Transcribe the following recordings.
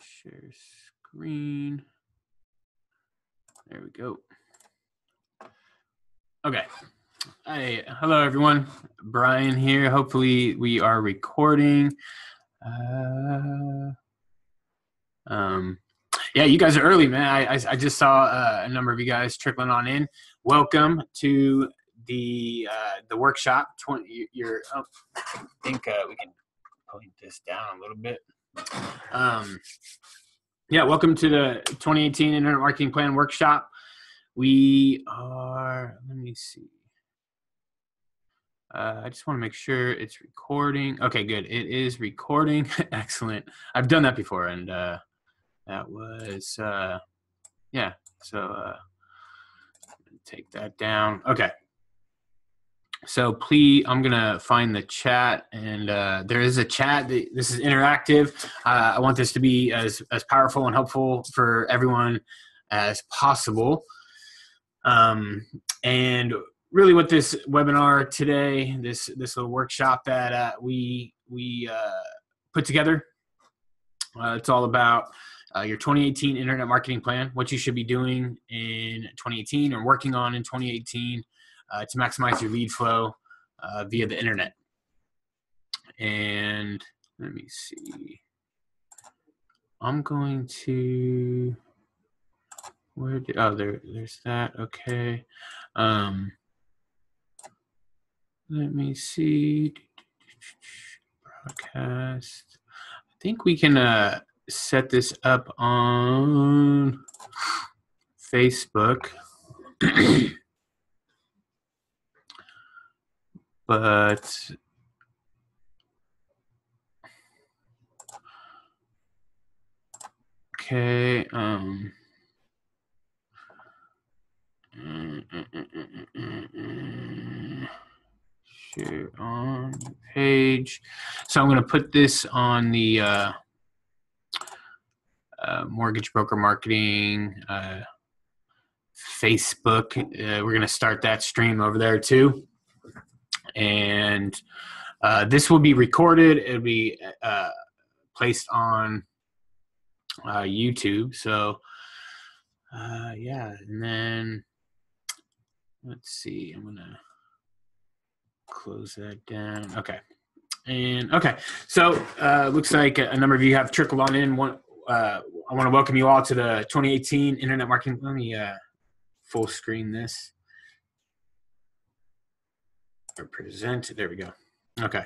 Share screen. There we go. Okay. Hey, hello everyone. Brian here. Hopefully we are recording. Yeah, you guys are early, man. I just saw a number of you guys trickling on in. Welcome to the workshop. I think we can point this down a little bit. Yeah, welcome to the 2018 Internet Marketing Plan Workshop. We are, let me see. I just want to make sure it's recording. Okay, good. It is recording. Excellent. I've done that before, and that was, yeah. So take that down. Okay. So please, I'm going to find the chat, and there is a chat. This is interactive. I want this to be as powerful and helpful for everyone as possible. And really what this webinar today, this little workshop that we put together, it's all about your 2018 Internet Marketing Plan, what you should be doing in 2018 or working on in 2018 to maximize your lead flow via the internet. And let me see. I'm going to, there's that. Okay. Let me see. Broadcast. I think we can set this up on Facebook. But okay. Share on the page. So I'm going to put this on the mortgage broker marketing Facebook. We're going to start that stream over there too. And this will be recorded. It'll be placed on YouTube. So yeah, and then let's see. I'm going to close that down. Okay. And okay, so looks like a number of you have trickled on in. I want to welcome you all to the 2018 Internet Marketing. Let me full screen this or present. There we go. Okay.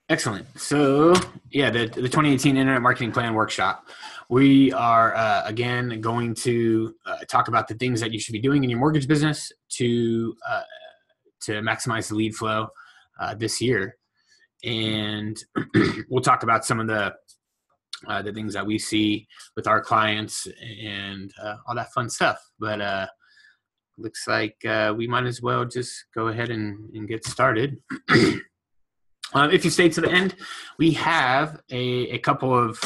Excellent. So yeah, the 2018 Internet Marketing Plan Workshop. We are again going to talk about the things that you should be doing in your mortgage business to maximize the lead flow this year, and we'll talk about some of the things that we see with our clients and all that fun stuff. But looks like we might as well just go ahead and get started. If you stay to the end, we have a couple of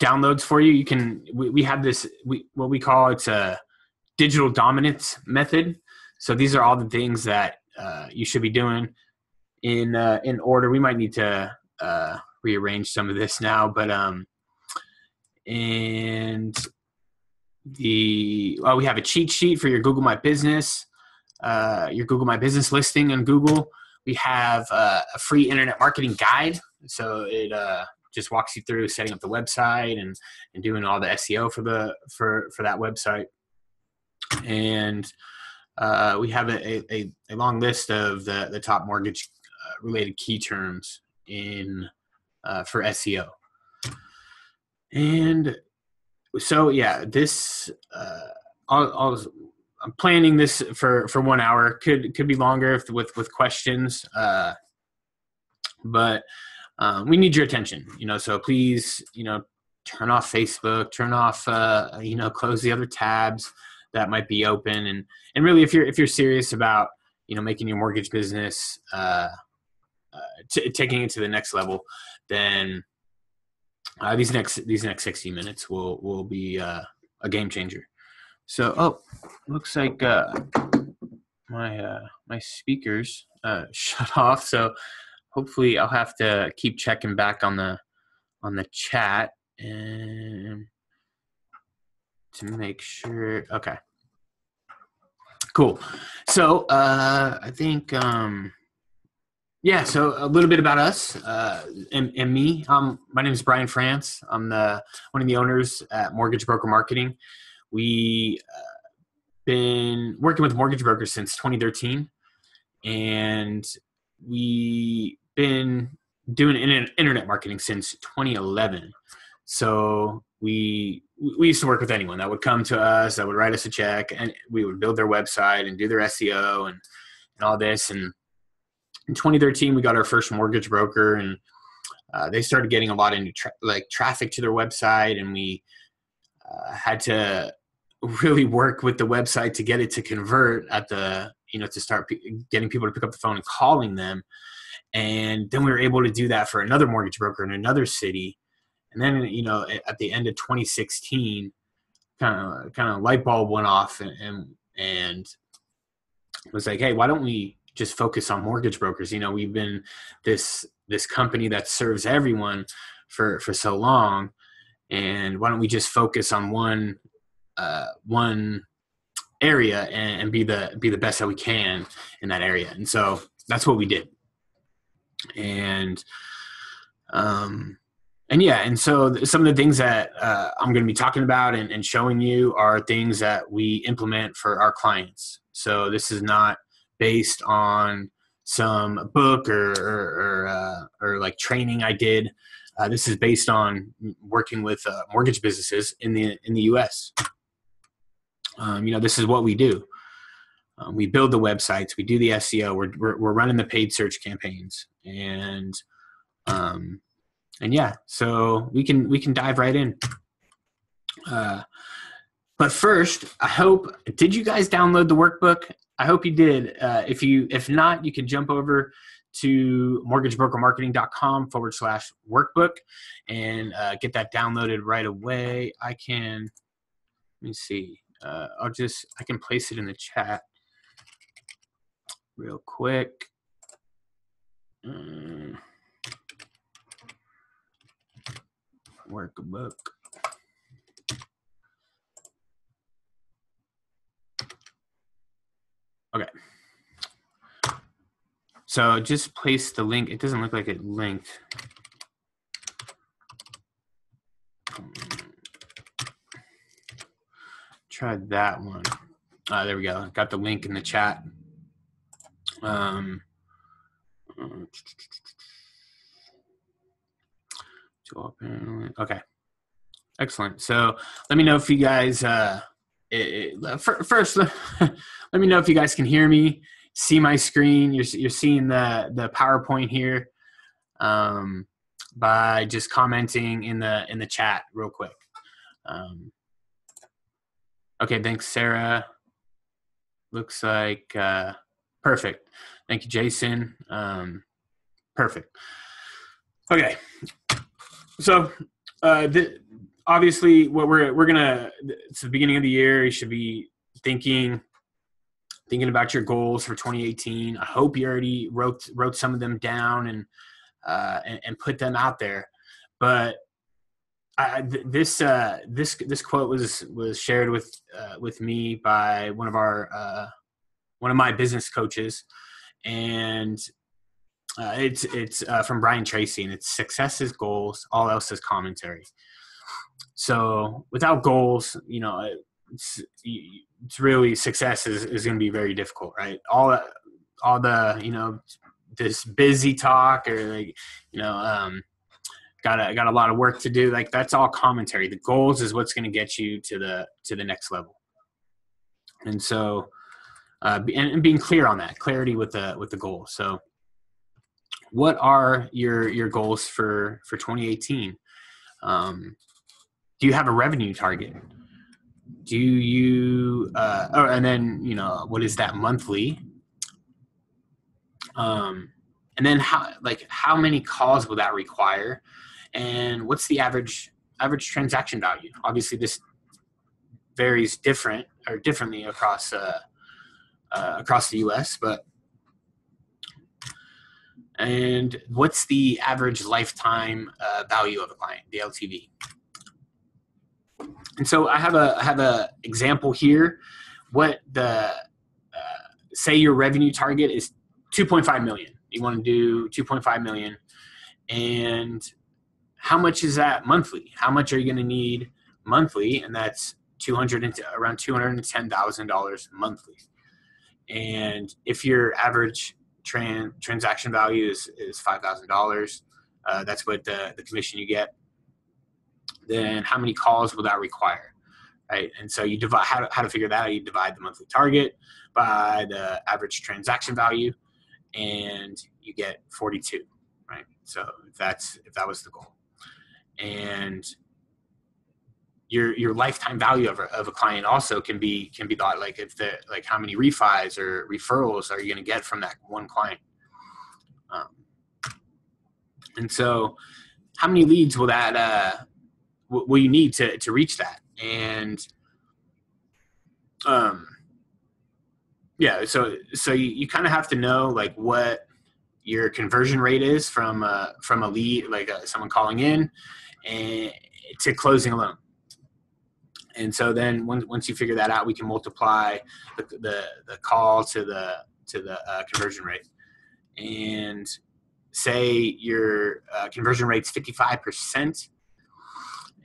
downloads for you. You can we have this what we call it's a digital dominance method. So these are all the things that you should be doing in order. We might need to rearrange some of this now, but and we have a cheat sheet for your Google My Business, your Google My Business listing on Google. We have a free internet marketing guide, so it just walks you through setting up the website and doing all the SEO for that website. And we have a long list of the top mortgage related key terms for SEO. And so yeah, this I'm planning this for 1 hour. Could be longer with questions, but we need your attention. So please turn off Facebook, turn off close the other tabs that might be open, and really if you're serious about making your mortgage business taking it to the next level, then these next 60 minutes will be a game changer. So looks like my my speakers shut off, so hopefully I'll have to keep checking back on the chat and to make sure. Okay, cool. So I think yeah. So a little bit about us and me. My name is Brian France. I'm one of the owners at Mortgage Broker Marketing. We been working with mortgage brokers since 2013, and we been doing internet marketing since 2011. So we used to work with anyone that would come to us, that would write us a check, and we would build their website and do their SEO and all this. And in 2013, we got our first mortgage broker, and they started getting a lot of new traffic to their website, and we had to really work with the website to get it to convert to start getting people to pick up the phone and calling them. And then we were able to do that for another mortgage broker in another city. And then, at the end of 2016, kind of light bulb went off and was like, hey, why don't we just focus on mortgage brokers? We've been this company that serves everyone for so long. And why don't we just focus on one area and be the best that we can in that area? And so that's what we did. And so some of the things that I'm going to be talking about and showing you are things that we implement for our clients. So this is not based on some book or like training I did. This is based on working with mortgage businesses in the U.S. This is what we do. We build the websites, we do the SEO, we're running the paid search campaigns, and yeah, so we can dive right in. But first, did you guys download the workbook? I hope you did. If not, you can jump over to mortgagebrokermarketing.com/workbook and get that downloaded right away. Let me see. I can place it in the chat real quick. Workbook. Okay. So just place the link. It doesn't look like it linked. Try that one. There we go. Got the link in the chat. To open. Okay. Excellent. So let me know if you guys, first, let me know if you guys can hear me, see my screen. You're seeing the PowerPoint here by just commenting in the chat real quick. Okay, thanks, Sarah. Looks like perfect. Thank you, Jason. Perfect. Okay, so obviously, what we're gonna. It's the beginning of the year. You should be thinking about your goals for 2018. I hope you already wrote some of them down and put them out there. But this quote was shared with me by one of my business coaches, and it's from Brian Tracy, and it's success is goals, all else is commentary. So without goals, it's really, success is going to be very difficult, right? All the this busy talk or got a lot of work to do, like that's all commentary. The goals is what's going to get you to the next level. And so and being clear on that, clarity with the goal. So what are your goals for 2018? Do you have a revenue target? Do you and then what is that monthly? And then how many calls will that require? And what's the average transaction value? Obviously, this varies differently across across the U.S. And what's the average lifetime value of a client, the LTV? And so I have a example here. What say your revenue target is 2.5 million. You want to do 2.5 million, and how much is that monthly? How much are you going to need monthly? And that's around $210,000 monthly. And if your average transaction value is $5,000, that's what the commission you get. Then how many calls will that require, right? And so you divide how to figure that out. You divide the monthly target by the average transaction value, and you get 42, right? So if that was the goal, and your lifetime value of a client also can be thought, like if like how many refis or referrals are you going to get from that one client, and so how many leads will that will you need to reach that? And yeah, so you kind of have to know like what your conversion rate is from a lead, like someone calling in, and to closing a loan. And so then once you figure that out, we can multiply the call to the conversion rate. And say your conversion rate's 55%,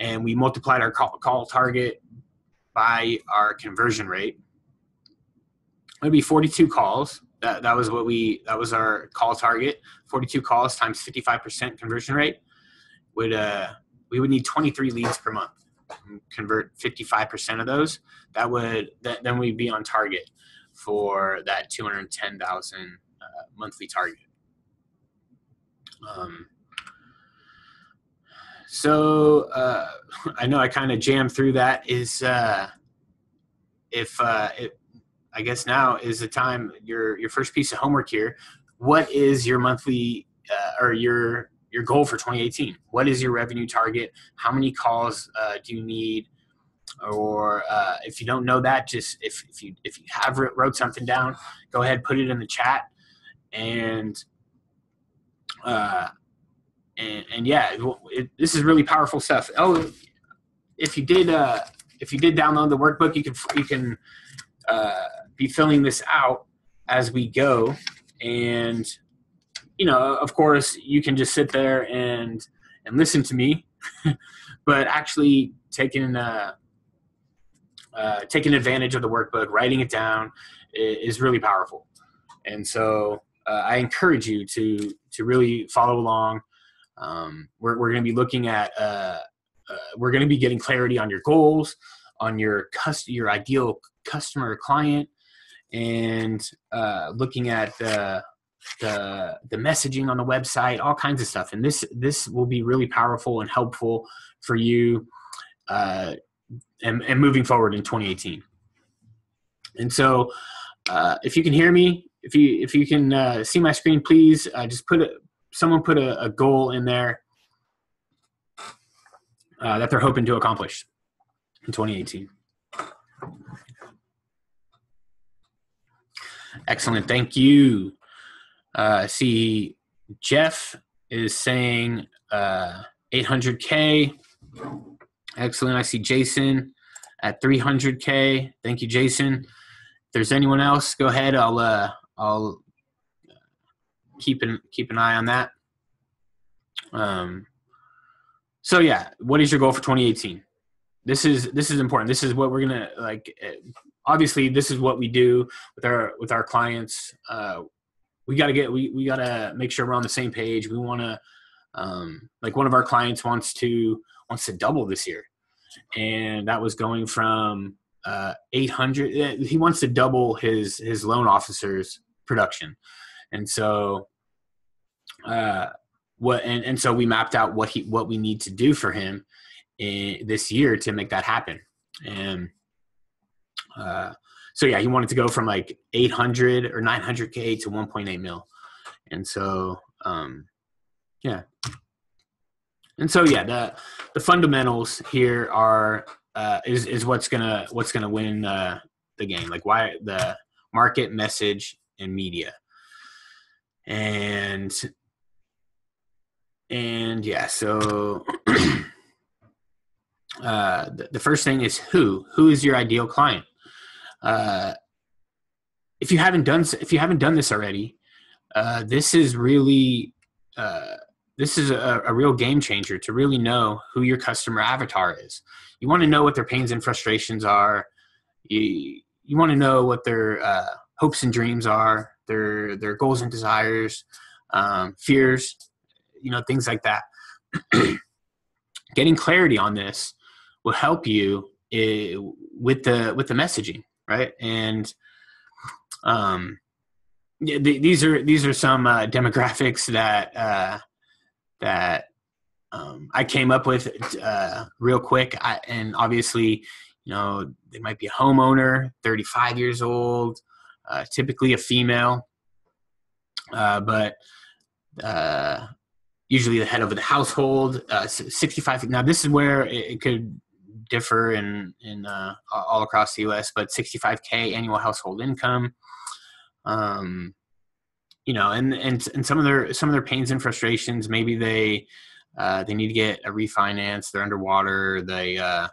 and we multiplied our call target by our conversion rate. It would be 42 calls. That was our call target. 42 calls times 55% conversion rate we would need 23 leads per month. Convert 55% of those. Then we'd be on target for that 210,000 monthly target. So I know I kind of jammed through that. I guess now is the time, your first piece of homework here. What is your monthly or your goal for 2018? What is your revenue target? How many calls do you need? Or if you don't know that, just if you have wrote something down, go ahead, put it in the chat. And yeah, this is really powerful stuff. Oh, if you did download the workbook, you can be filling this out as we go. And of course, you can just sit there and listen to me, but actually taking advantage of the workbook, writing it down is really powerful. And so I encourage you to really follow along. We're going to be looking at we're going to be getting clarity on your goals, on your ideal customer or client, and looking at the messaging on the website, all kinds of stuff. And this will be really powerful and helpful for you and moving forward in 2018. And so if you can hear me, if you can see my screen, please just someone put a goal in there that they're hoping to accomplish in 2018. Excellent. Thank you. See, Jeff is saying 800K. Excellent. I see Jason at 300K. Thank you, Jason. If there's anyone else, go ahead. I'll keep an eye on that. So yeah, what is your goal for 2018? This is important. This is what we're gonna like. Obviously, this is what we do with our clients. We gotta make sure we're on the same page. We want to like one of our clients wants to double this year, and that was going from 800. He wants to double his loan officer's production, and so so we mapped out what we need to do for him this year to make that happen. And so yeah, he wanted to go from like 800 or 900K to 1.8 mil. And so yeah. And so yeah, the fundamentals here are is what's gonna win the game. Like why market, message, and media. And yeah, so the first thing is who is your ideal client? If you haven't done this already, this is really this is a real game changer to really know who your customer avatar is. You want to know what their pains and frustrations are. You want to know what their hopes and dreams are, their goals and desires, fears, things like that. Getting clarity on this will help you with the messaging, right? And these are some demographics that I came up with real quick. And obviously, they might be a homeowner, 35 years old, typically a female, but usually the head of the household, 65. Now this is where it could differ in all across the U.S., but 65K annual household income. And some of their pains and frustrations. Maybe they need to get a refinance. They're underwater. They have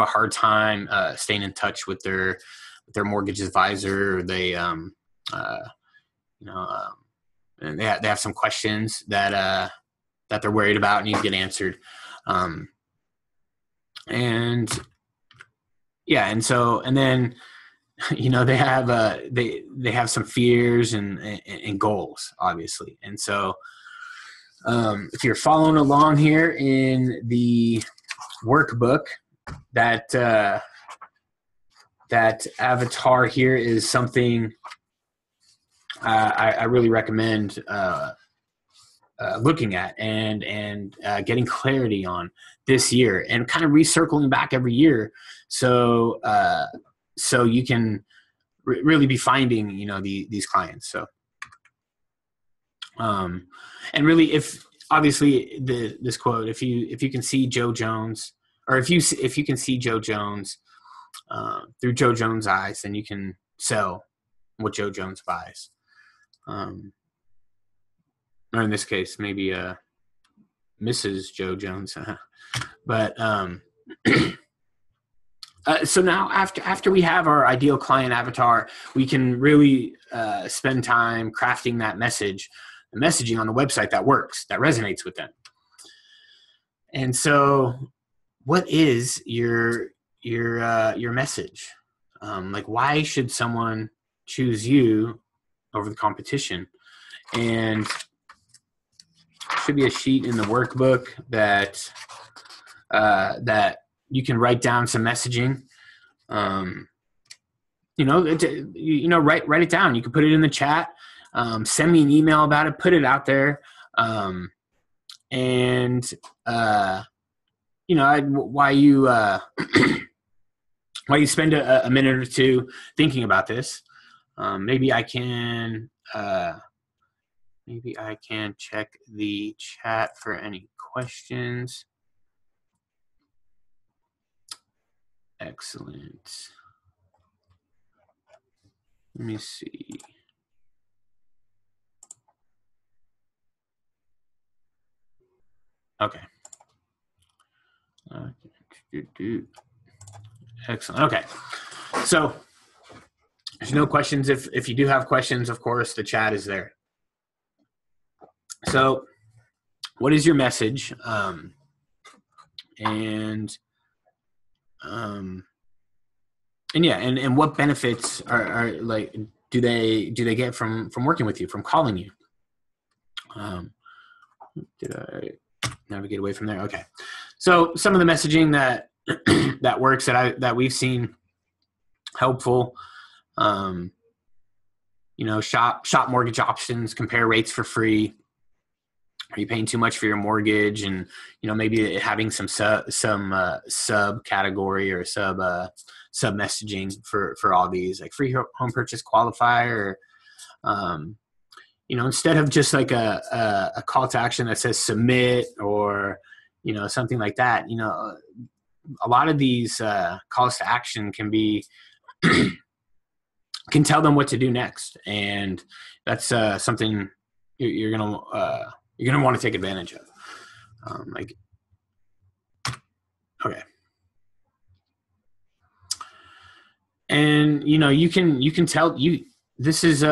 a hard time staying in touch with their mortgage advisor. They and they have some questions that they're worried about and need to get answered. And then they have some fears and goals, obviously. And so if you're following along here in the workbook, that avatar here is something I really recommend looking at and getting clarity on this year, and kind of recircling back every year, so you can really be finding these clients. So and really, if obviously this quote, if you can see Joe Jones, or if you can see Joe Jones through Joe Jones' eyes, then you can sell what Joe Jones buys. Or in this case, maybe Mrs. Joe Jones. But so now after we have our ideal client avatar, we can really spend time crafting that messaging on the website that works, that resonates with them. And so, what is your message? Like, why should someone choose you over the competition? And should be a sheet in the workbook that you can write down some messaging. Write it down. You can put it in the chat. Send me an email about it. Put it out there. While you spend a minute or two thinking about this, maybe I can check the chat for any questions. Excellent. Let me see. Okay. Excellent. Okay. So there's no questions. If you do have questions, of course, the chat is there. So what is your message? And what benefits are like, do they get from working with you, from calling you? Did I navigate away from there? Okay. So some of the messaging that that works, that we've seen helpful, shop mortgage options, compare rates for free. Are you paying too much for your mortgage? And maybe having some sub category or sub messaging for all these, like free home purchase qualifier. Instead of just like a call to action that says submit, or something like that. A lot of these calls to action can be can tell them what to do next. And that's something you're gonna want to take advantage of. Okay. And you can tell this is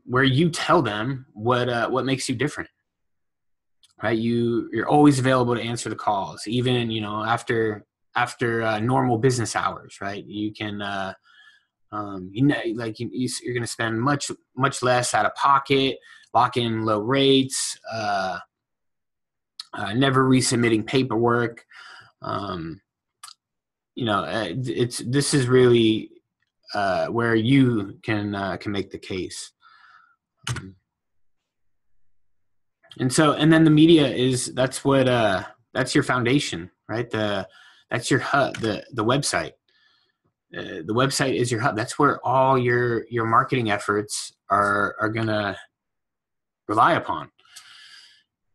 where you tell them what makes you different, right? You're always available to answer the calls, even after normal business hours, right? You can you're going to spend much less out of pocket, lock in low rates, never resubmitting paperwork. This is really where you can make the case. And then the media that's your foundation, right? That's your hub, the website. The website is your hub. That's where all your marketing efforts are going to rely upon.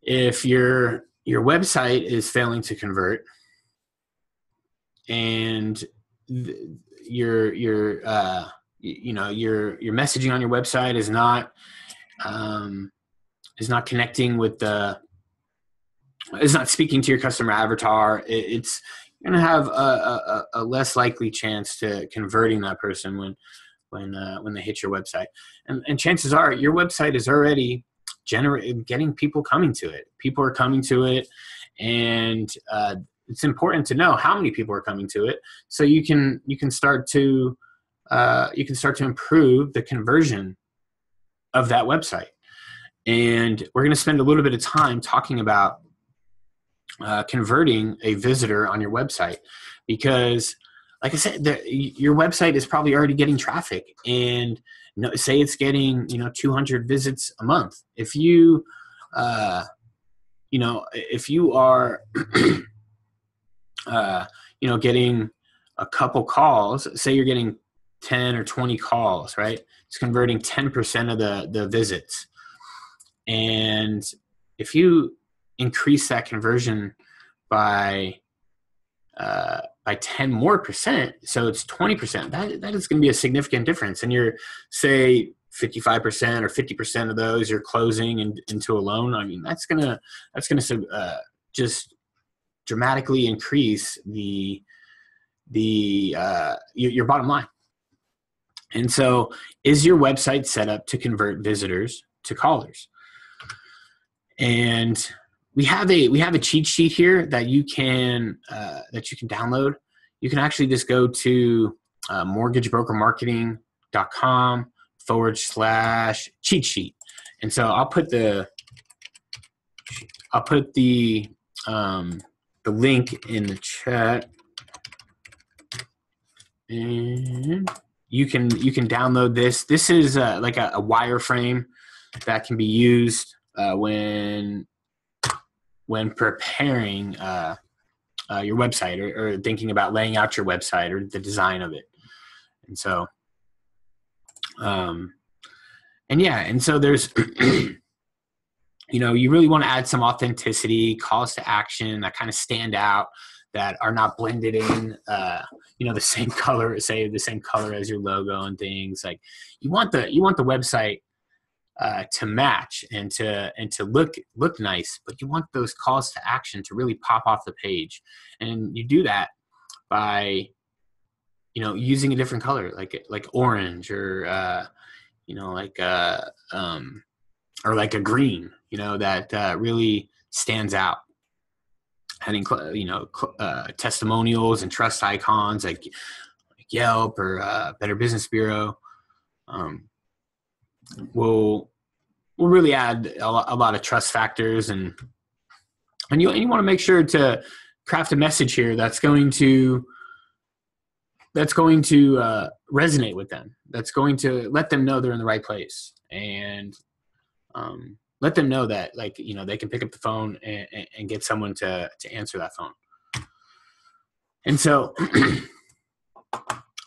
If your website is failing to convert, and your messaging on your website is not connecting with is not speaking to your customer avatar, it's going to have a less likely chance to converting that person when they hit your website. And chances are your website is already getting people coming to it. People are coming to it, and it's important to know how many people are coming to it, so you can start to improve the conversion of that website. And we're going to spend a little bit of time talking about converting a visitor on your website, because, like I said, your website is probably already getting traffic, and say it's getting 200 visits a month. If you if you are getting a couple calls, say you're getting 10 or 20 calls, right? It's converting 10% of the visits. And if you increase that conversion by 10 more percent, so it's 20%, that is going to be a significant difference. And you're, say, 55% or 50% of those you're closing into a loan. I mean, that's gonna just dramatically increase your bottom line. And so, is your website set up to convert visitors to callers? And we have a cheat sheet here that you can download. You can actually just go to mortgagebrokermarketing.com/cheat sheet. And so I'll put the link in the chat, and you can download this. This is like a wireframe that can be used when preparing your website or thinking about laying out your website or the design of it. And so, and so there's, you really want to add some authenticity, calls to action that kind of stand out, that are not blended in, the same color as your logo and things. Like, you want the website to match and to look nice, but you want those calls to action to really pop off the page. And you do that by using a different color, like orange, or or like a green, that really stands out. Having testimonials and trust icons like Yelp or Better Business Bureau will really add a lot of trust factors, and you want to make sure to craft a message here that's going to resonate with them. That's going to let them know they're in the right place, and let them know that they can pick up the phone and get someone to answer that phone. And so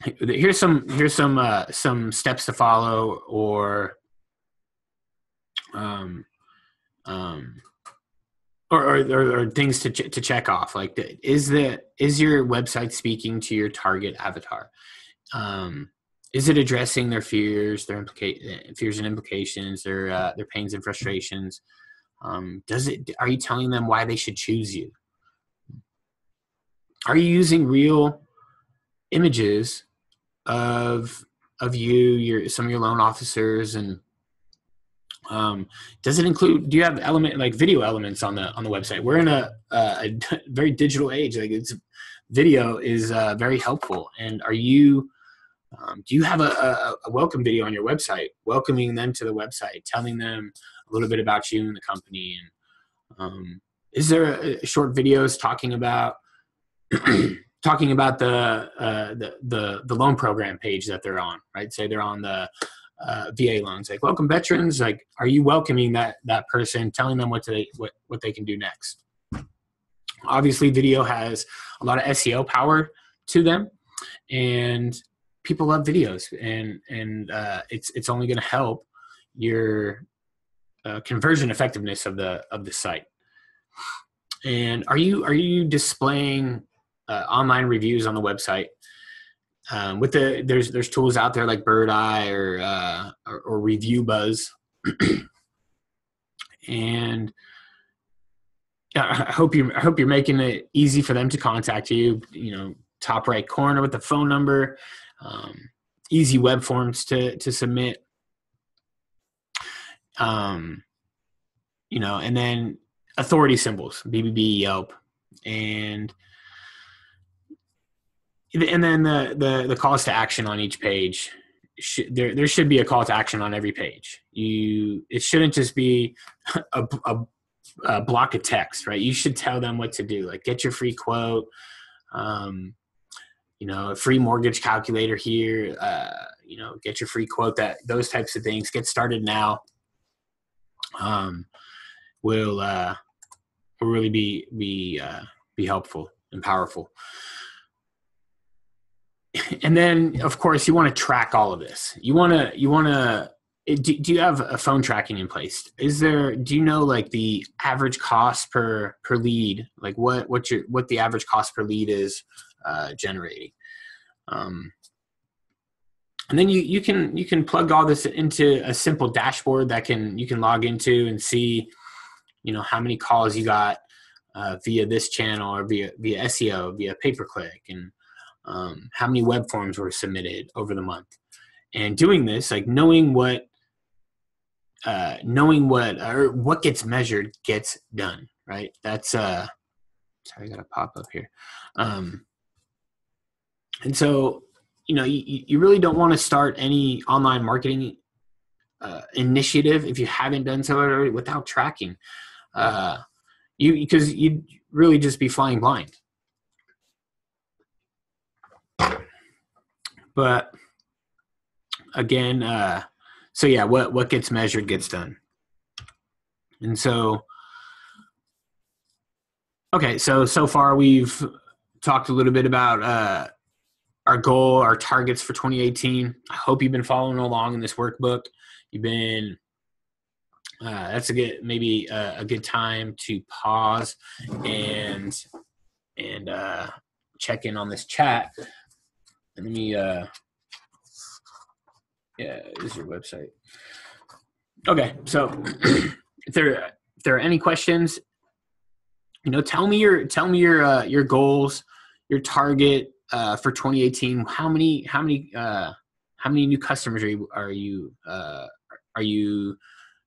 here's some steps to follow, or things to check off. Like, is your website speaking to your target avatar? Is it addressing their fears, their fears and implications, their pains and frustrations? Are you telling them why they should choose you? Are you using real images of you, some of your loan officers, and does it include? Do you have video elements on the website? We're in a very digital age. Video is very helpful. And are you? Do you have a welcome video on your website, welcoming them to the website, telling them a little bit about you and the company? And is there short videos talking about talking about the loan program page that they're on, right? Say they're on the VA loans, like welcome veterans. Like, are you welcoming that person, telling them what they can do next? Obviously, video has a lot of SEO power to them, and people love videos, and it's only going to help your conversion effectiveness of the site. And are you displaying online reviews on the website? There's tools out there like Bird Eye or Review Buzz, and I hope you're making it easy for them to contact you. Top right corner with the phone number, easy web forms to submit. And then authority symbols, BBB, Yelp, and then the calls to action on each page. There should be a call to action on every page. It shouldn't just be a block of text, right? You should tell them what to do, like get your free quote, a free mortgage calculator here, get your free quote, those types of things. Get started now. Will really be helpful and powerful. And then, of course, you want to track all of this. You want to. Do you have a phone tracking in place? Do you know like the average cost per lead? Like what the average cost per lead is generating? And then you can plug all this into a simple dashboard that you can log into and see, how many calls you got via this channel or via SEO, via pay-per-click, and how many web forms were submitted over the month. And doing this, like knowing what gets measured gets done, right? That's sorry, I got a pop up here. And so, you really don't want to start any online marketing initiative if you haven't done so already without tracking, because you'd really just be flying blind. But again, what gets measured gets done. And so, okay, so far we've talked a little bit about our goal, our targets for 2018. I hope you've been following along in this workbook. You've been, that's maybe a good time to pause and check in on this chat. Let me, is your website. Okay. So if there are any questions, tell me your goals, your target for 2018. How many new customers are you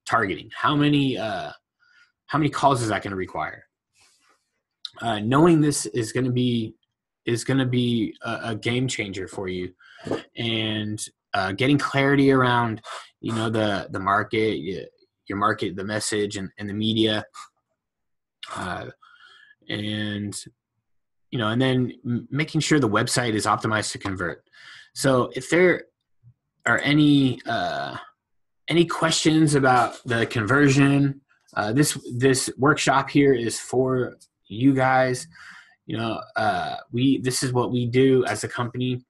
targeting? How many calls is that going to require? Knowing this is going to be a game changer for you, and getting clarity around the market, your market, the message, and the media, and then making sure the website is optimized to convert. So if there are any questions about the conversion, this workshop here is for you guys. This is what we do as a company.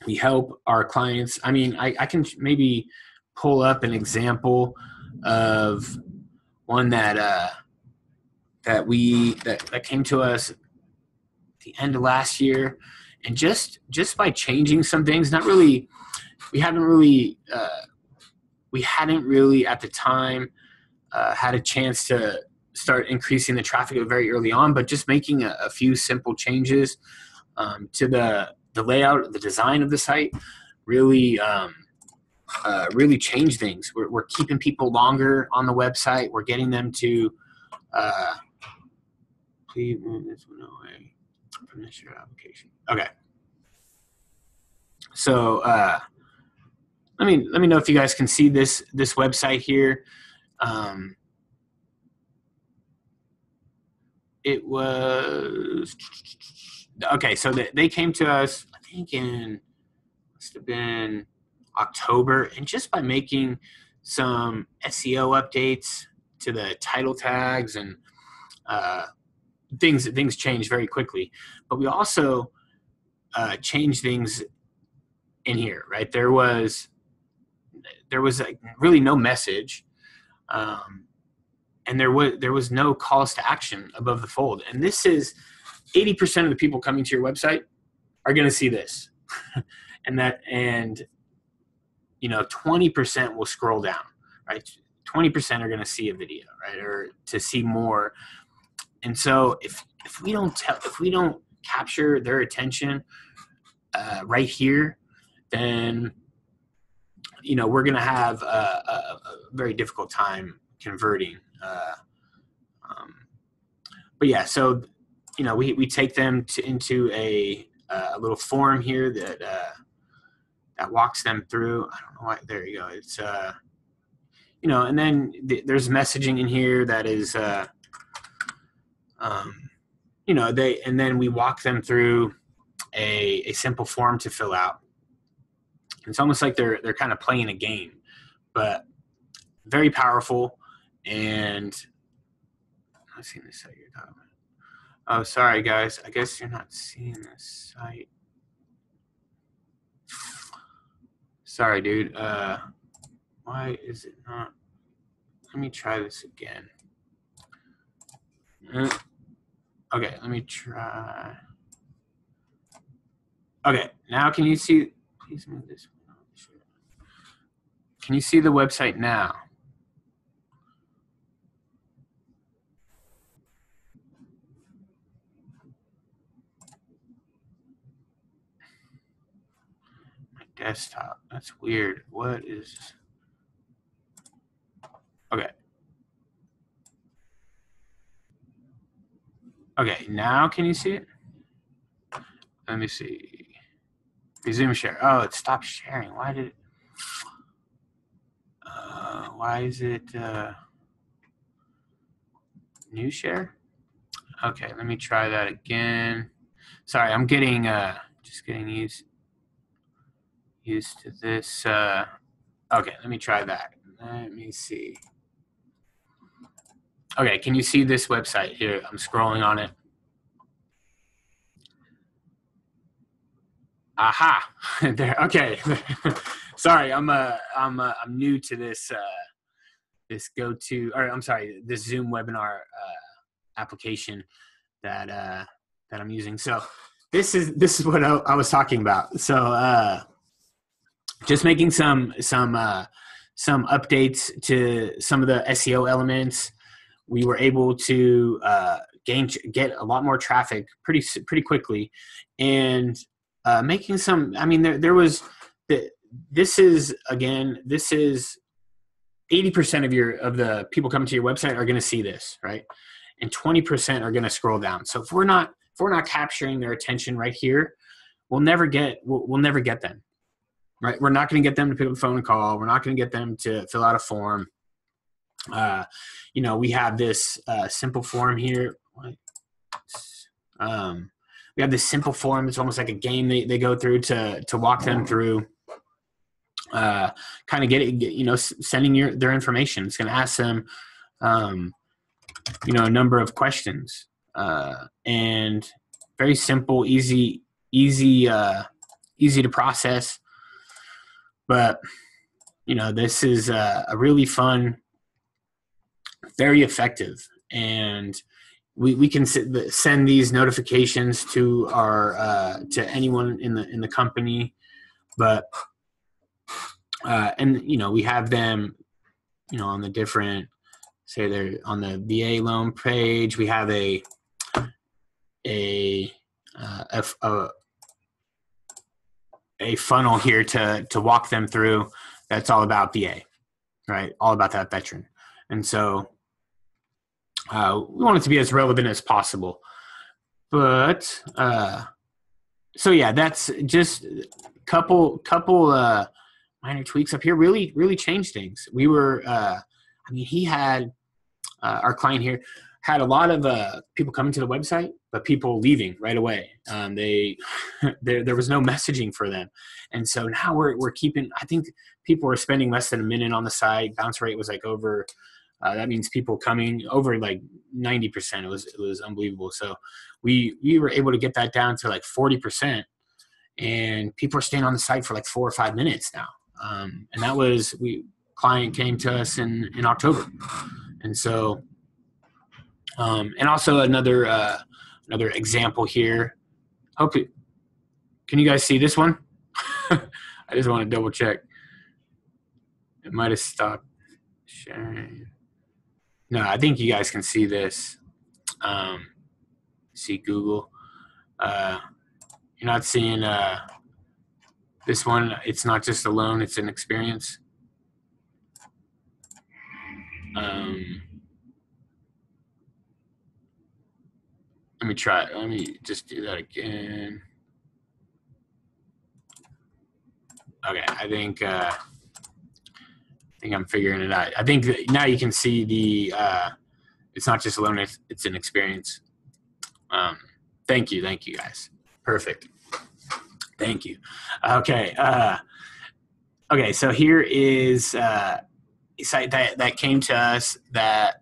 We help our clients. I mean, I can maybe pull up an example of one that came to us at the end of last year, And just by changing some things, not really, we hadn't really at the time had a chance to start increasing the traffic very early on, but just making a few simple changes to the layout, the design of the site really really changed things. We're keeping people longer on the website. We're getting them to please move this one away from this your application. Okay. So let me know if you guys can see this website here. It was okay. So they came to us, I think must have been October, and just by making some SEO updates to the title tags and things changed very quickly. But we also changed things in here, right? There was like really no message, and there was no calls to action above the fold. And this is 80% of the people coming to your website are going to see this, and 20% will scroll down, right? 20% are going to see a video, right, or to see more. And so if we don't capture their attention right here, then we're going to have a very difficult time converting. But yeah, so we take them into a little form here that walks them through. I don't know why. There you go. It's and then there's messaging in here that is and then we walk them through a simple form to fill out. It's almost like they're kind of playing a game, but very powerful. And I've seen this site you're talking about. Oh, sorry guys. I guess you're not seeing this site. Sorry, dude. Why is it not? Let me try this again. Okay, let me try. Okay, now can you see? Please move this one. Can you see the website now? My desktop. That's weird. What is? Okay. Okay, now can you see it? Let me see. Resume share. Oh, it stopped sharing. Why did it? Why is it new share? Okay, let me try that again. Sorry, I'm getting just getting used to this. Okay, let me try that. Let me see. Okay, can you see this website here? I'm scrolling on it. Aha! There. Okay. Sorry, I'm new to this this this Zoom webinar application that I'm using. So this is what I was talking about. So just making some updates to some of the SEO elements. We were able to get a lot more traffic pretty quickly, and making some. I mean, there was this is 80% of the people coming to your website are going to see this, right? And 20% are going to scroll down. So if we're not capturing their attention right here, we'll never get them, right? We're not going to get them to pick up the phone and call. We're not going to get them to fill out a form. We have this simple form here. We have this simple form. It's almost like a game they go through to walk them through. Kind of sending their information. It's going to ask them, a number of questions, and very simple, easy to process. But this is a really fun, very effective, and we can send these notifications to our to anyone in the company, but and we have them on the different, say they're on the VA loan page. We have a funnel here to walk them through. That's all about VA, right? All about that veteran. And so we want it to be as relevant as possible. But so yeah, that's just a couple minor tweaks up here. Really changed things. We were, he had our client here had a lot of people coming to the website, but people leaving right away. There was no messaging for them, and so now we're keeping. I think people were spending less than a minute on the site. Bounce rate was like over. That means people coming over like 90%. It was unbelievable. So we were able to get that down to like 40%, and people are staying on the site for like 4 or 5 minutes now. And that was client came to us in October, and so. And also another example here. Hopefully, can you guys see this one? I just want to double check. It might have stopped sharing. No, I think you guys can see this. See Google. You're not seeing this one. It's not just a loan; it's an experience. Let me try. Let me just do that again. Okay, I think I'm figuring it out. I think now you can see the. It's not just a loan; it's an experience. Thank you guys. Perfect. Thank you. Okay. Okay. So here is a site that came to us that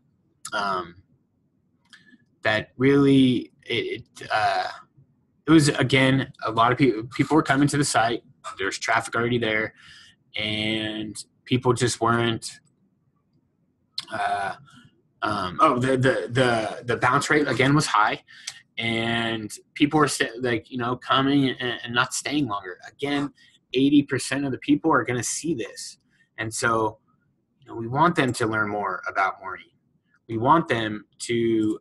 that really it was, again, a lot of people were coming to the site. There's traffic already there, and people just weren't. The bounce rate again was high, and people were coming and not staying longer. Again, 80% of the people are going to see this, and so we want them to learn more about Maureen. We want them to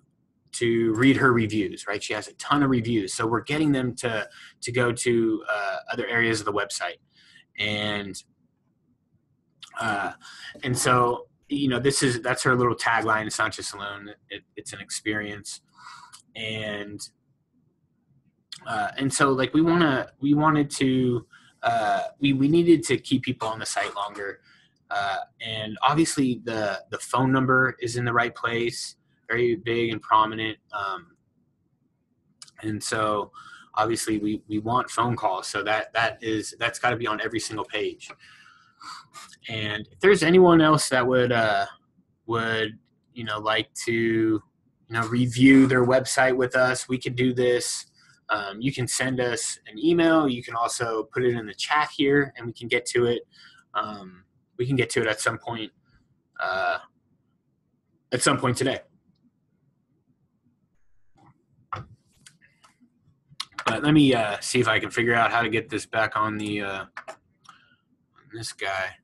read her reviews, right? She has a ton of reviews. So we're getting them to go to other areas of the website. And so, that's her little tagline. It's not just a loan. It's an experience. And so we needed to keep people on the site longer. And obviously the phone number is in the right place, very big and prominent. And so obviously we want phone calls. So that's got to be on every single page. And if there's anyone else that would like to, review their website with us, we could do this. You can send us an email. You can also put it in the chat here, and we can get to it. We can get to it at some point today. But let me see if I can figure out how to get this back on the on this guy.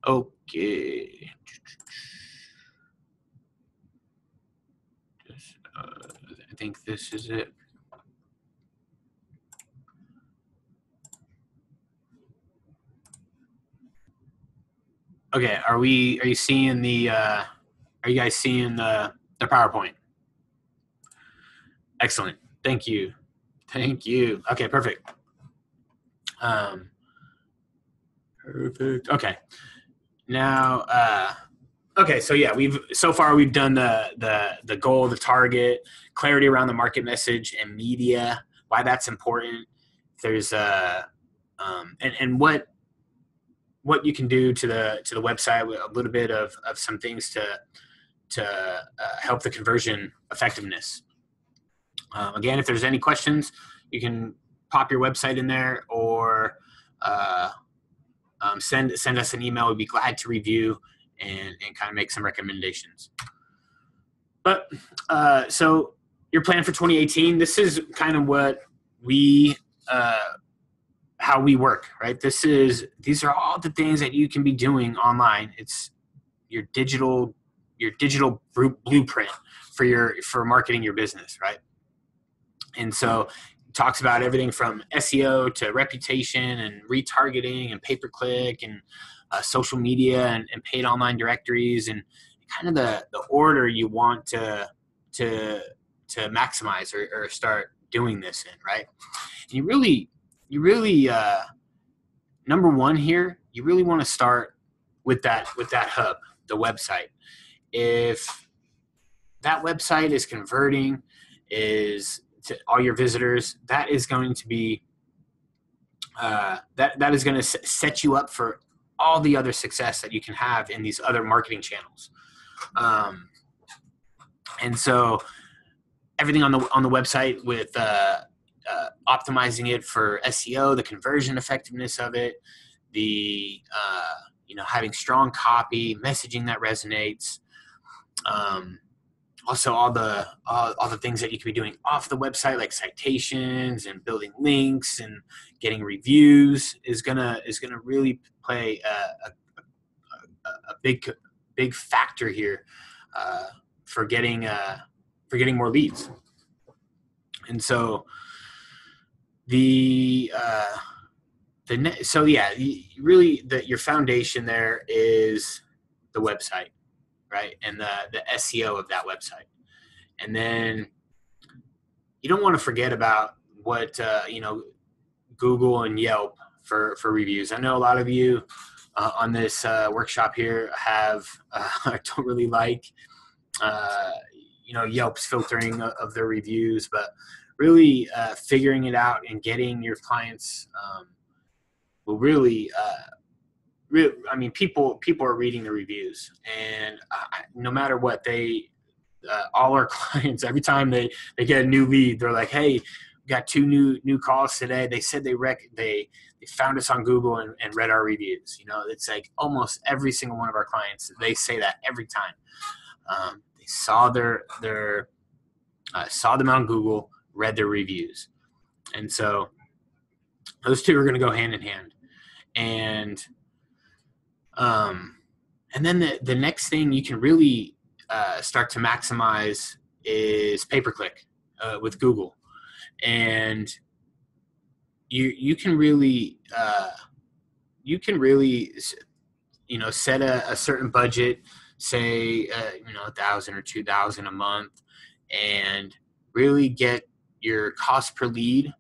Okay. I think this is it. Okay, are you seeing are you guys seeing the PowerPoint? Excellent. Thank you. Okay, perfect. Perfect. Okay. Now, okay, so yeah, we've done the goal, the target, clarity around the market message and media, why that's important. There's and what you can do to the website, with a little bit of some things to help the conversion effectiveness. Again, if there's any questions, you can pop your website in there, or send us an email. We'd be glad to review and kind of make some recommendations. But so your plan for 2018, this is kind of what we how we work, right? These are all the things that you can be doing online. It's your digital blueprint for marketing your business, right? And so it talks about everything from SEO to reputation and retargeting and pay-per-click and social media and paid online directories, and kind of the order you want to maximize or start doing this in, right? And you really number one here, you really want to start with that hub, the website. If that website is converting, is to all your visitors, that is going to be that is going to set you up for all the other success that you can have in these other marketing channels. And so everything on the website with optimizing it for SEO, the conversion effectiveness of it, the having strong copy, messaging that resonates. Also all the things that you can be doing off the website, like citations and building links and getting reviews, is gonna really play a big factor here for getting more leads. And so your foundation there is the website, right? And the SEO of that website. And then you don't want to forget about what, Google and Yelp for reviews. I know a lot of you on this workshop here have, don't really like, Yelp's filtering of their reviews, but really figuring it out and getting your clients will really, people are reading the reviews, and no matter what, all our clients, every time they get a new lead, they're like, hey, we got 2 new calls today. They said they found us on Google and read our reviews. It's like almost every single one of our clients, they say that every time. They saw saw them on Google, read their reviews. And so those two are going to go hand in hand. And then the next thing you can really start to maximize is pay-per-click with Google. And you can really set a certain budget, say $1,000 or $2,000 a month, and really get your cost per lead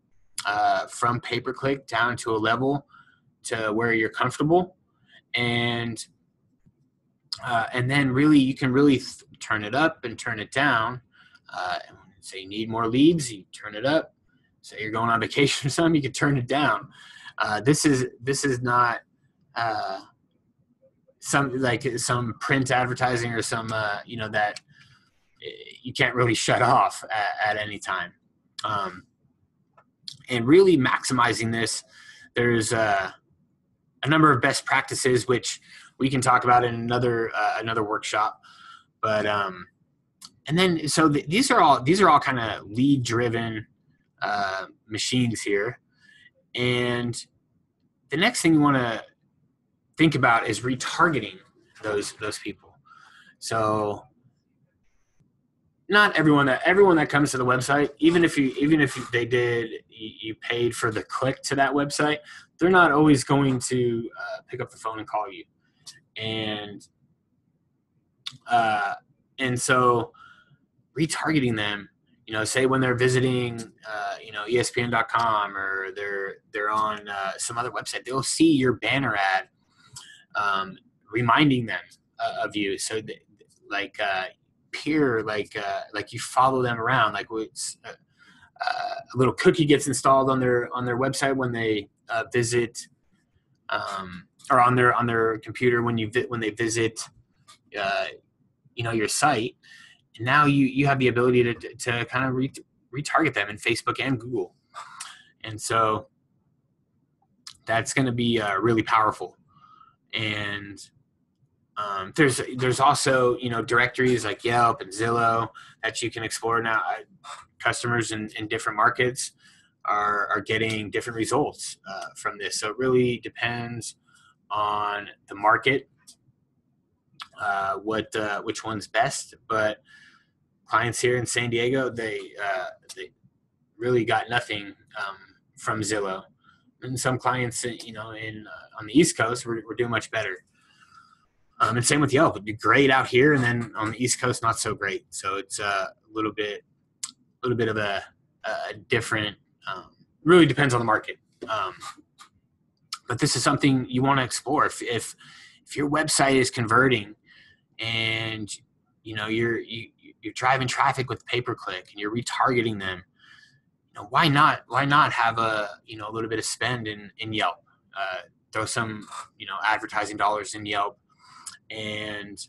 from pay-per-click down to a level to where you're comfortable. And then really you can really turn it up and turn it down. Say you need more leads, you turn it up. Say you're going on vacation or something, you can turn it down. This is not some print advertising or some that you can't really shut off at any time. And really maximizing this, there's a number of best practices which we can talk about in another workshop. But and then so these are all kind of lead driven machines here. And the next thing you want to think about is retargeting those people. So not everyone that comes to the website, even if you paid for the click to that website, they're not always going to pick up the phone and call you. And so retargeting them, say when they're visiting ESPN.com or they're on some other website, they'll see your banner ad reminding them of you. So like you follow them around, like a little cookie gets installed on their website when they visit, or on their computer when they visit your site. And now you have the ability to kind of retarget them in Facebook and Google. And so that's going to be really powerful. And There's also, directories like Yelp and Zillow that you can explore now. Customers in different markets are getting different results from this. So it really depends on the market, which one's best. But clients here in San Diego, they really got nothing from Zillow, and some clients, on the East Coast, we're doing much better. And same with Yelp. It'd be great out here, and then on the East Coast, not so great. So it's a little bit of a different. Really depends on the market. But this is something you want to explore. If your website is converting, and you're driving traffic with pay per click, and you're retargeting them, why not have a little bit of spend in Yelp, throw some advertising dollars in Yelp, and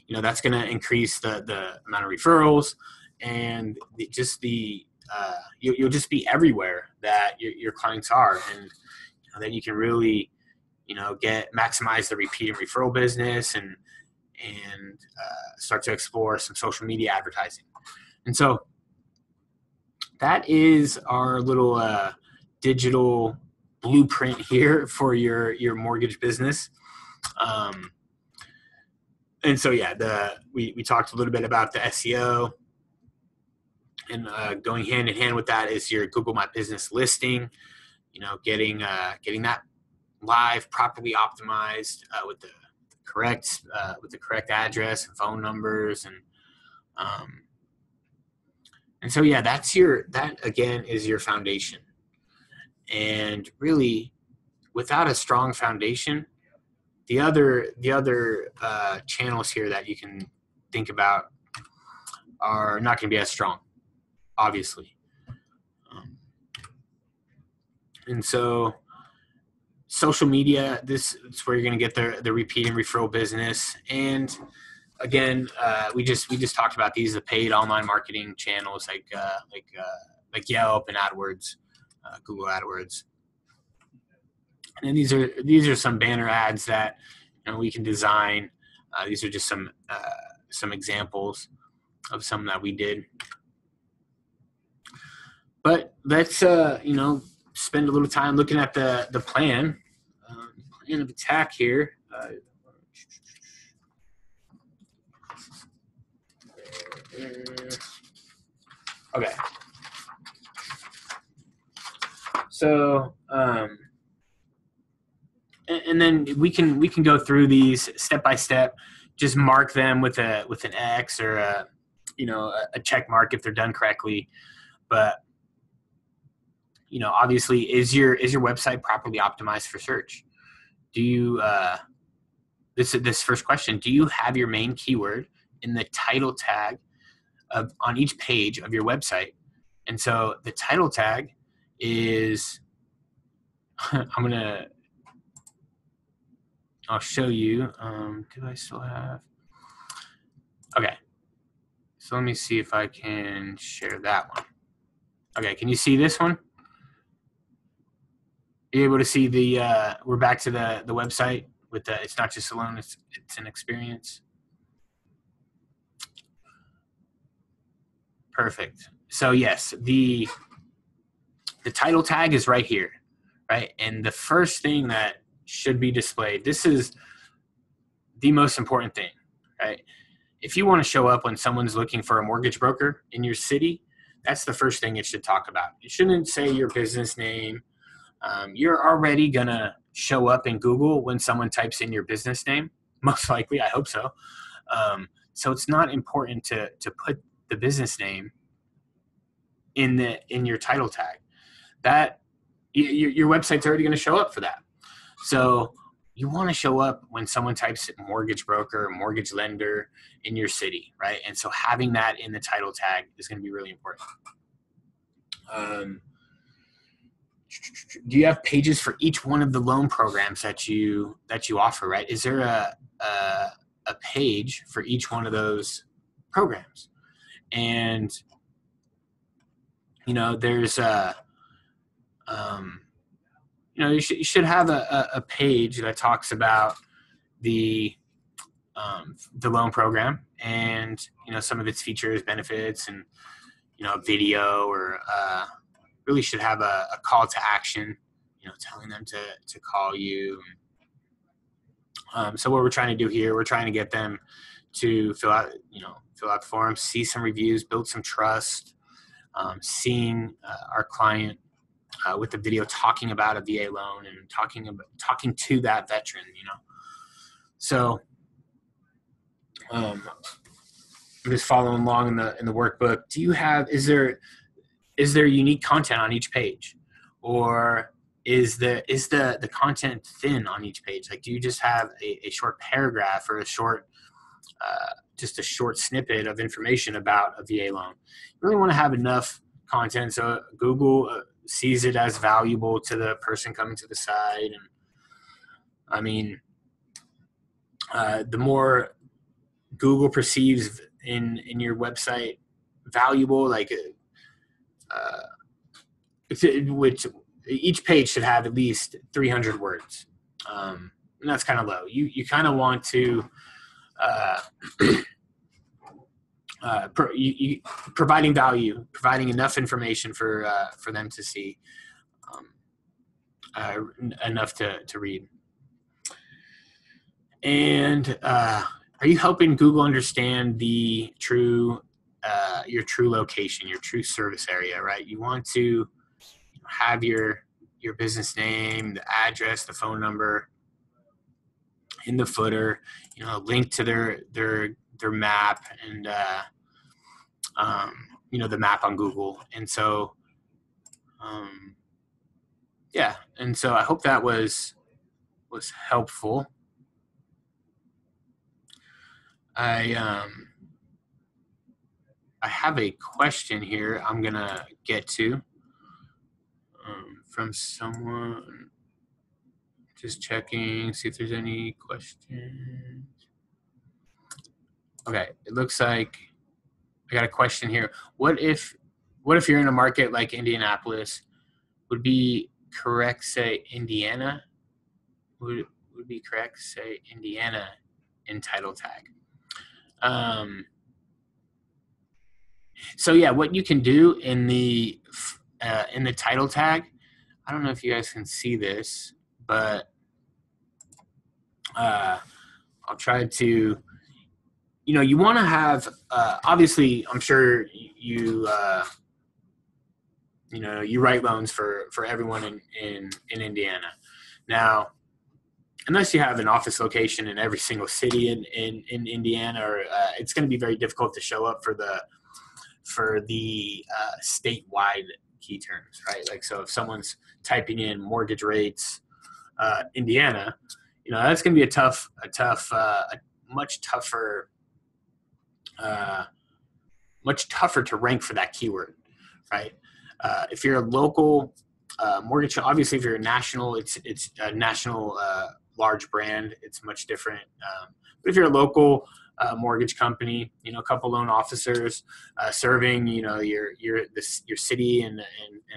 that's going to increase the amount of referrals, and you'll just be everywhere that your clients are, and then you can really maximize the repeat and referral business, and start to explore some social media advertising. And so that is our little digital blueprint here for your mortgage business. And so, we talked a little bit about the SEO, and going hand in hand with that is your Google My Business listing, getting that live, properly optimized, with the correct address and phone numbers. And so, that again is your foundation. And really, without a strong foundation, the other channels here that you can think about are not going to be as strong, obviously. And so, social media, this is where you're going to get the repeat and referral business. And again, we just talked about these, the paid online marketing channels like Yelp and AdWords, Google AdWords. And then these are some banner ads that we can design. These are just some examples of some that we did. But let's spend a little time looking at the plan of attack here. Okay. So, and then we can go through these step by step. Just mark them with an X or a check mark if they're done correctly. But obviously, is your website properly optimized for search? Do you this first question? Do you have your main keyword in the title tag on each page of your website? And so the title tag is I'll show you. Do I still have? Okay. So let me see if I can share that one. Okay, can you see this one? Are you able to see we're back to the website with the, it's not just a loan, it's an experience. Perfect. So yes, the title tag is right here, right? And the first thing that should be displayed, this is the most important thing, right? If you want to show up when someone's looking for a mortgage broker in your city, that's the first thing it should talk about. It shouldn't say your business name. You're already going to show up in Google when someone types in your business name, most likely. I hope so. So it's not important to put the business name in your title tag. That your website's already going to show up for that. So you want to show up when someone types mortgage broker or mortgage lender in your city, right? And so having that in the title tag is going to be really important. Do you have pages for each one of the loan programs that you offer, right? Is there a page for each one of those programs? And there's you should have a page that talks about the loan program and, some of its features, benefits, and, a video, or really should have a call to action, telling them to call you. So what we're trying to do here, we're trying to get them to fill out the forms, see some reviews, build some trust, seeing our client with the video talking about a VA loan and talking to that veteran, So I'm just following along in the workbook. Is there unique content on each page, or is the content thin on each page? Like, do you just have a short paragraph or just a short snippet of information about a VA loan? You really want to have enough content so Google sees it as valuable to the person coming to the site. And I mean, the more Google perceives in your website valuable, like which each page should have at least 300 words, and that's kind of low. You kind of want to providing value, providing enough information for them to see, enough to read. And are you helping Google understand the your true location, your true service area, right? You want to have your business name, the address, the phone number in the footer, link to their map and the map on Google. And so and so I hope that was helpful. I have a question here I'm gonna get to from someone. Just checking, see if there's any questions. Okay, it looks like I got a question here. What if you're in a market like Indianapolis? Would be correct say Indiana? Would be correct say Indiana in title tag? So yeah, what you can do in the title tag, I don't know if you guys can see this, but I'll try to, you want to have, obviously, I'm sure you write loans for everyone in Indiana. Now, unless you have an office location in every single city in Indiana, or it's going to be very difficult to show up for the statewide key terms, right? Like, so if someone's typing in mortgage rates, Indiana, that's going to be much tougher to rank for that keyword, right? If you're a local mortgage, obviously if you're a national, it's a national large brand, it's much different. But if you're a local mortgage company, a couple loan officers serving, your city and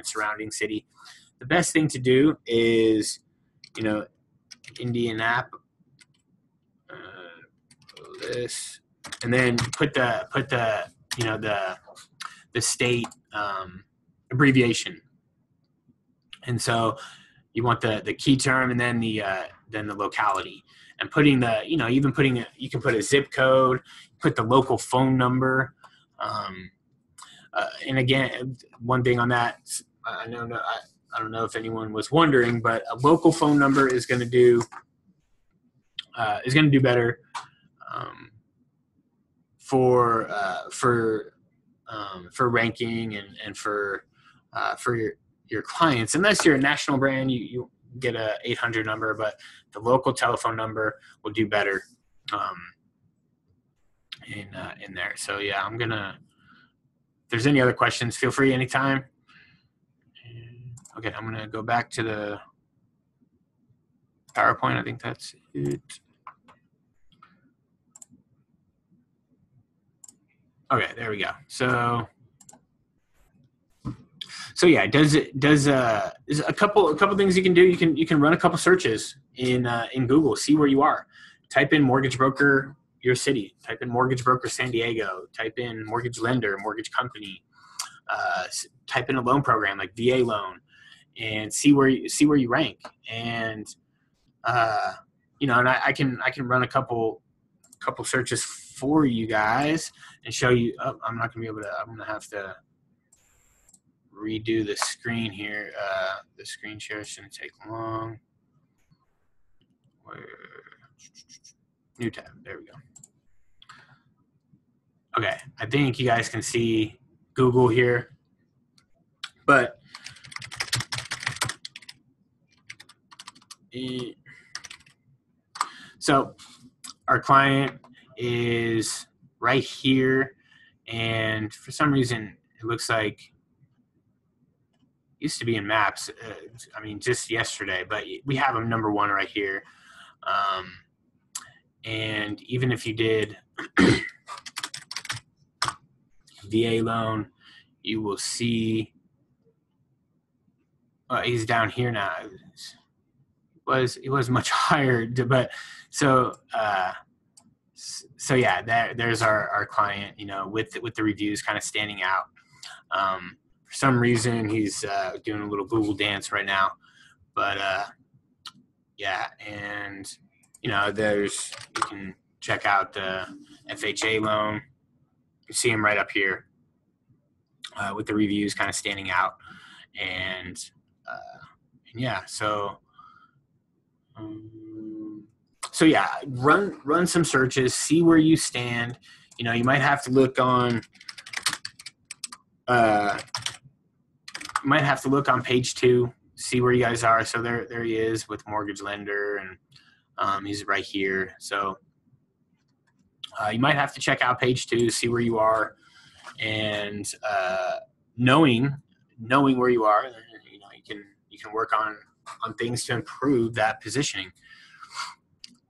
surrounding city, the best thing to do is, Indianapolis, and then put the state abbreviation. And so you want the key term and then the locality, and putting you can put a zip code, put the local phone number. And again, one thing on that, I don't know if anyone was wondering, but a local phone number is going to do better for ranking and for your clients. Unless you're a national brand, you get a 800 number, but the local telephone number will do better in there. So yeah, if there's any other questions, feel free anytime. Okay, I'm gonna go back to the PowerPoint. I think that's it. Okay, there we go. So yeah, there's a couple things you can do. You can run a couple searches in Google, see where you are. type in mortgage broker your city, type in mortgage broker San Diego, type in mortgage lender, mortgage company, type in a loan program like VA loan, and see where you rank. And and I can run a couple searches for you guys and show you. Oh, I'm not gonna be able to. I'm gonna have to redo the screen here. The screen share shouldn't take long. New tab. There we go. Okay, I think you guys can see Google here, but so our client is right here, and for some reason it looks like it used to be in maps. I mean, just yesterday, but we have them number one right here. And even if you did VA loan, you will see he's down here now. It was much higher, but so yeah, there's our client, with the reviews kind of standing out. For some reason, he's doing a little Google dance right now, but yeah, and you can check out the FHA loan. You see him right up here with the reviews kind of standing out, and yeah, so yeah, run some searches, see where you stand. You might have to look on page 2, see where you guys are. So there he is with mortgage lender, and he's right here. So you might have to check out page 2, see where you are, and knowing where you are, you can work on things to improve that positioning.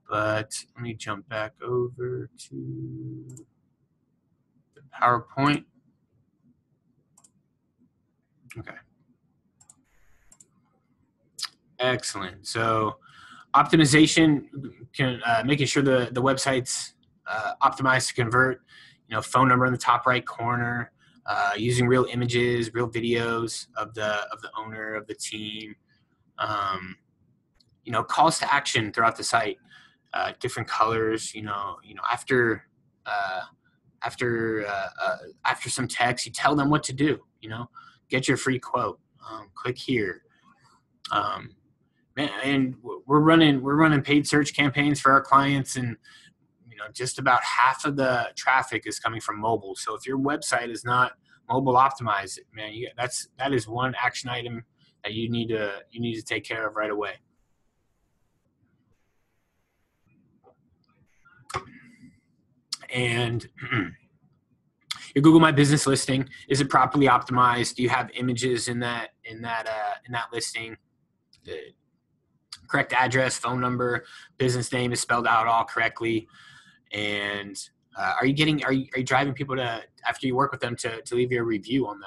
But let me jump back over to the PowerPoint. Okay. Excellent. So optimization, making sure the website's optimized to convert. Phone number in the top right corner. Using real images, real videos of the owner, of the team. Calls to action throughout the site. Different colors. After some text, you tell them what to do. Get your free quote. Click here. And we're running paid search campaigns for our clients, and just about half of the traffic is coming from mobile. So if your website is not mobile optimized, man, that is one action item that you need to take care of right away. And your Google My Business listing, is it properly optimized? Do you have images in that listing? The correct address, phone number, business name is spelled out all correctly. And are you driving people to, after you work with them, to leave you a review on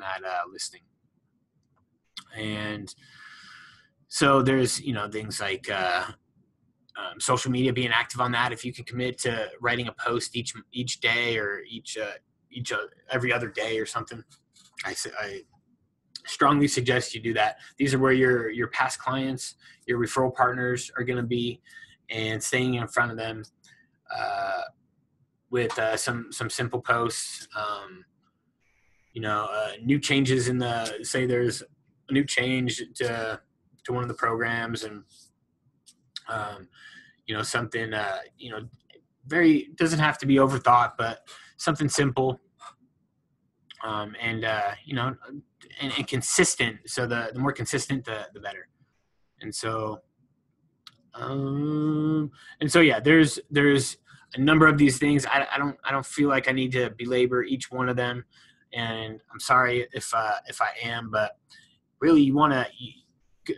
that listing? And so there's things like social media, being active on that. If you can commit to writing a post each day, or every other day or something, I strongly suggest you do that. These are where your past clients, your referral partners are going to be, and staying in front of them with some simple posts. New changes in say there's a new change to one of the programs, and something very, doesn't have to be overthought, but something simple, and consistent. So the more consistent, the better. And so yeah, there's a number of these things. I don't feel like I need to belabor each one of them, and I'm sorry if I am, but really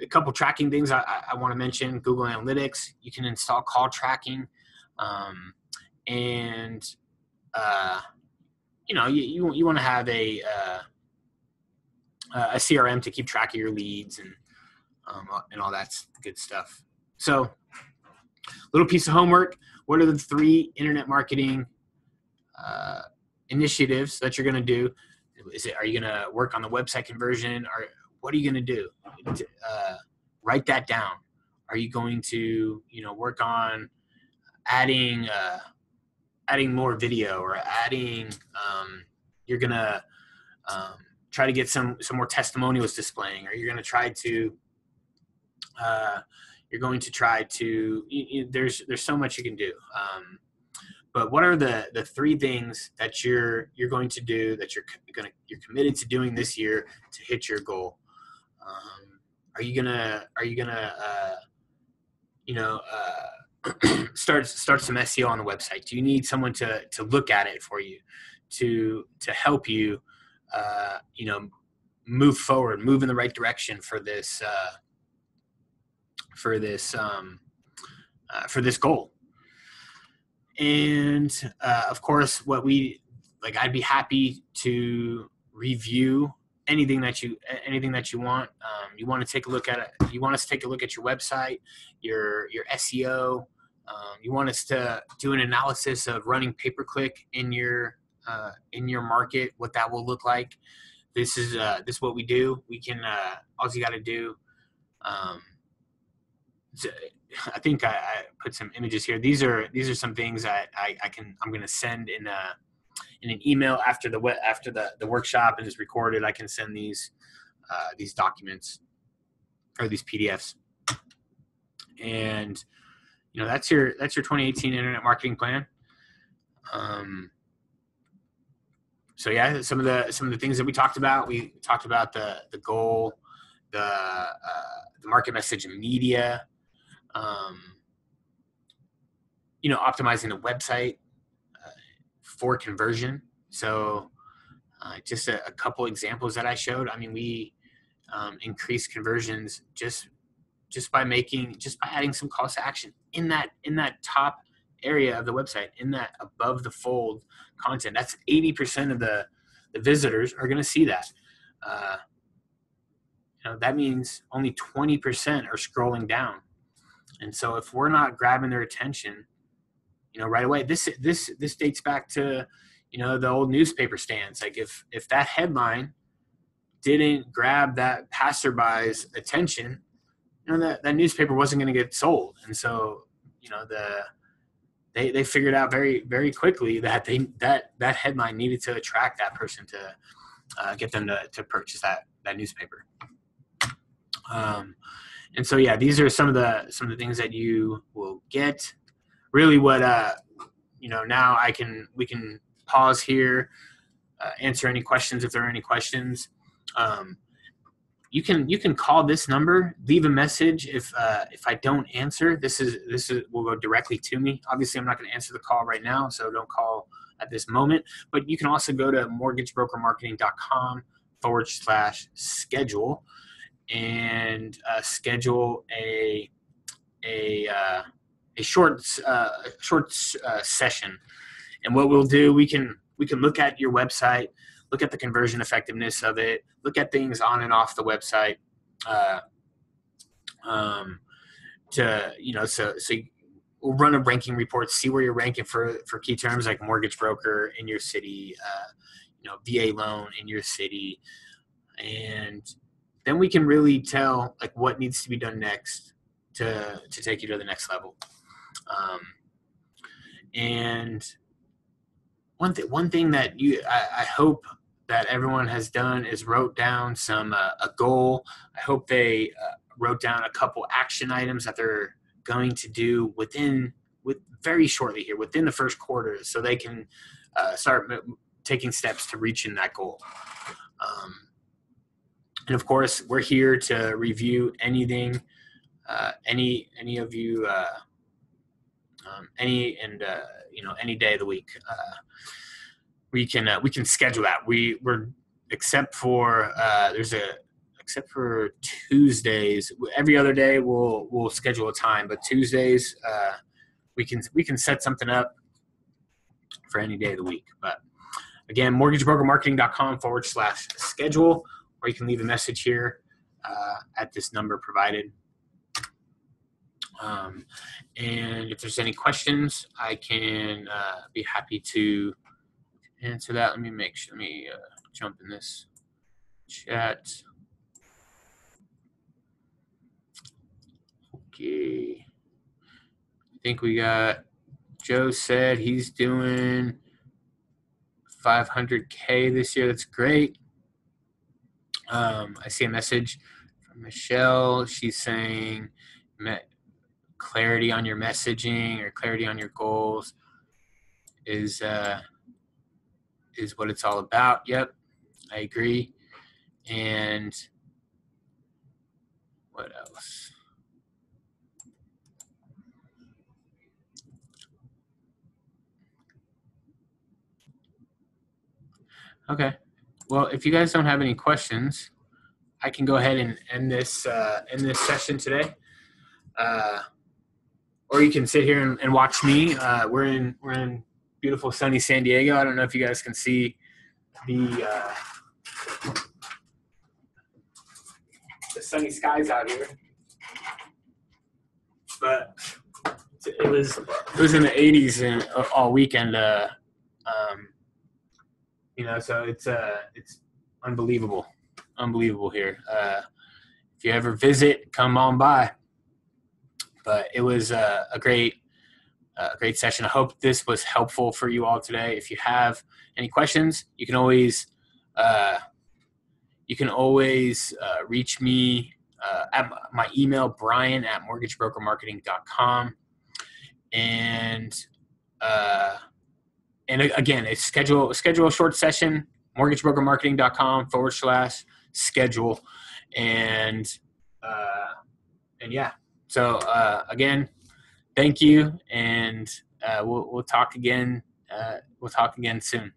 a couple tracking things I want to mention. Google Analytics, you can install call tracking, and you want to have a CRM to keep track of your leads and all that good stuff. So Little piece of homework. What are the 3 internet marketing initiatives that you're going to do? Are you going to work on the website conversion? Or what are you going to do? Write that down. Are you going to, work on adding more video, or adding, you're going to try to get some more testimonials displaying, or you're going to try to, there's so much you can do. But what are the 3 things that you're going to do, that you're committed to doing this year to hit your goal? Are you gonna start some SEO on the website? Do you need someone to look at it for you, to help you, move forward, move in the right direction for this goal? And of course, I'd be happy to review anything that you want. You want to take a look at it. You want us to take a look at your website, your SEO. You want us to do an analysis of running pay-per-click in your market, what that will look like. This is what we do. We can, all you got to do. I think I put some images here. These are some things that I'm going to send in an email after the workshop is recorded. I can send these documents, or these PDFs, and that's your 2018 internet marketing plan. So yeah, some of the things that we talked about. We talked about the goal, the market message and media. Optimizing the website for conversion. So just a couple examples that I showed. I mean, we increased conversions just by adding some calls to action in that top area of the website, in that above the fold content. That's 80% of the visitors are going to see that. That means only 20% are scrolling down. And so if we're not grabbing their attention, right away, this dates back to, the old newspaper stands. Like if that headline didn't grab that passerby's attention, that newspaper wasn't going to get sold. And so, they figured out very, very quickly that that headline needed to attract that person to get them to purchase that newspaper. And so, yeah, these are some of the things that you will get. Really, what now we can pause here, answer any questions if there are any questions. You can call this number, leave a message if I don't answer. This will go directly to me. Obviously, I'm not going to answer the call right now, so don't call at this moment. But you can also go to mortgagebrokermarketing.com/schedule and schedule a short session. And what we'll do, we can look at your website, look at the conversion effectiveness of it, look at things on and off the website, so we'll run a ranking report, see where you're ranking for key terms like mortgage broker in your city, VA loan in your city, and then we can really tell like what needs to be done next to take you to the next level. And one thing that I hope that everyone has done is wrote down a goal. I hope they wrote down a couple action items that they're going to do very shortly here, within the first quarter, so they can start taking steps to reaching that goal. And of course, we're here to review anything, any of you, any day of the week. We can schedule that. We're except for Tuesdays. Every other day we'll schedule a time, but Tuesdays we can set something up for any day of the week. But again, mortgagebrokermarketing.com/schedule, or you can leave a message here at this number provided. And if there's any questions, I can be happy to answer that. Let me jump in this chat. Okay. I think we got, Joe said he's doing 500K this year. That's great. I see a message from Michelle. She's saying clarity on your messaging or clarity on your goals is what it's all about. Yep, I agree. And what else? Okay. Well, if you guys don't have any questions, I can go ahead and end this session today. Or you can sit here and watch me. We're in beautiful sunny San Diego. I don't know if you guys can see the sunny skies out here, but it was in the 80s and all weekend. So it's unbelievable here. If you ever visit, come on by. But it was a great session. I hope this was helpful for you all today. If you have any questions, you can always reach me at my email, brian@mortgagebrokermarketing.com. And again, schedule a short session, mortgagebrokermarketing.com/schedule. And yeah. So again, thank you, and we'll talk again. We'll talk again soon.